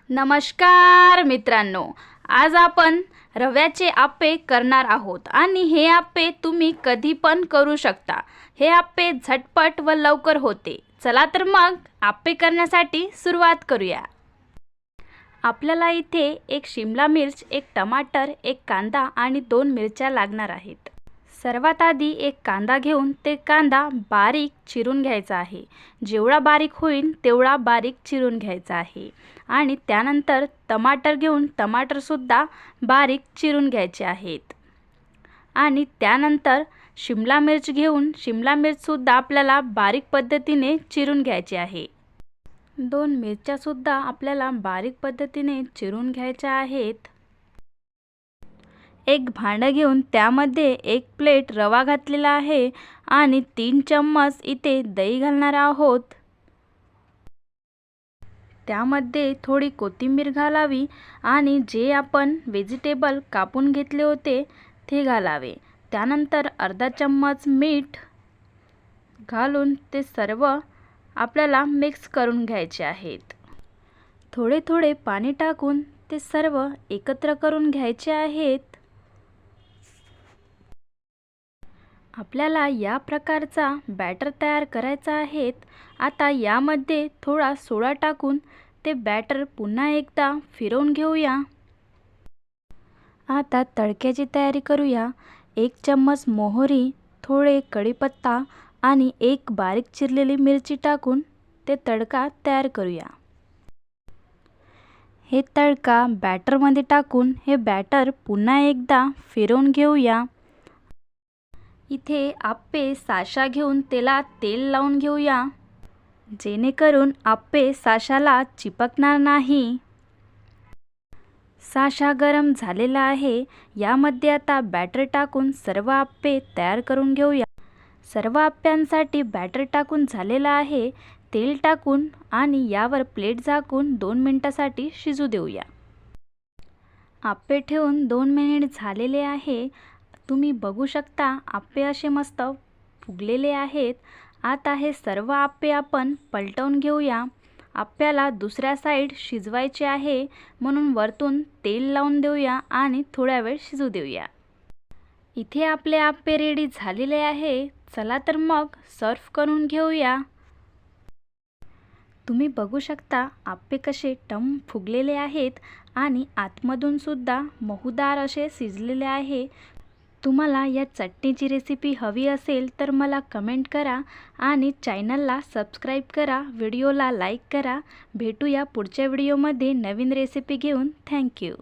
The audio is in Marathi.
नमस्कार मित्रांनो, आज आपण रव्याचे आप्पे करणार आहोत आणि हे आप्पे तुम्ही कधी पण करू शकता। हे आप्पे झटपट व लवकर होते। चला तर मग आप्पे करण्यासाठी सुरुवात करूया। आपल्याला इथे एक शिमला मिर्च, एक टमाटर, एक कांदा आणि 2 मिरच्या लागणार आहेत। सर्वात आधी एक कांदा घेऊन ते कांदा बारीक चिरून घ्यायचा आहे। जेवढा बारीक होईल तेवढा बारीक चिरून घ्यायचा आहे। आणि त्यानंतर टमाटर घेऊन टमाटर सुद्धा बारीक चिरून घ्यायचे आहेत। आणि त्यानंतर शिमला मिर्च घेऊन शिमला मिर्च सुद्धा आपल्याला बारीक पद्धतीने चिरून घ्यायची आहे। 2 मिरच्या सुद्धा आपल्याला बारीक पद्धतीने चिरून घ्यायच्या आहेत। एक भांडं घेऊन त्यामध्ये 1 प्लेट रवा घातलेला आहे आणि 3 चम्मच इथे दही घालणार आहोत। त्यामध्ये थोडी कोथिंबीर घालावी आणि जे आपण व्हेजिटेबल कापून घेतले होते ते घालावे। त्यानंतर अर्धा चम्मच मीठ घालून ते सर्व आपल्याला मिक्स करून घ्यायचे आहेत। थोडे थोडे पाणी टाकून ते सर्व एकत्र करून घ्यायचे आहेत। आपल्याला या प्रकारचा बॅटर तयार करायचा आहे। आता यामध्ये थोडा सोडा टाकून ते बॅटर पुन्हा एकदा फिरवून घेऊया। आता तडक्याची तयारी करूया। 1 चम्मच मोहरी, थोडे कढीपत्ता आणि 1 बारीक चिरलेली मिरची टाकून ते तडका तयार करूया। हे तडका बॅटरमध्ये टाकून हे बॅटर पुन्हा एकदा फिरवून घेऊया। इथे आप्पे साचा घेऊन त्याला तेल लावून घेऊया, जेणेकरून आप्पे साचाला चिपकणार नाही। साचा गरम झालेला आहे। यामध्ये आता बॅटर टाकून सर्व आप्पे तयार करून घेऊया। सर्व आप्प्यांसाठी बॅटर टाकून झालेला आहे। तेल टाकून आणि यावर प्लेट झाकून 2 मिनिटांसाठी शिजू देऊया। आप्पे ठेवून 2 मिनिट झालेले आहे। तुम्ही बघू शकता आप्पे असे मस्त फुगलेले आहेत। आता हे सर्व आप्पे आपण पलटवून घेऊया। आप्प्याला दुसऱ्या साइड शिजवायचे आहे, म्हणून वरतून तेल लावून देऊया आणि थोडा वेळ शिजू देऊया। इथे आपले आप्पे रेडी झालेले आहे। चला तर मग सर्व करून घेऊया। तुम्ही बघू शकता आप्पे कसे टम फुगलेले आहेत आणि आतमधून सुद्धा मऊदार असे शिजलेले आहे। तुम्हाला या चटणीची रेसिपी हवी असेल तर मला कमेंट करा आणि चॅनलला सबस्क्राईब करा, व्हिडिओला लाईक करा। भेटूया पुढच्या व्हिडिओमध्ये नवीन रेसिपी घेऊन। थँक्यू।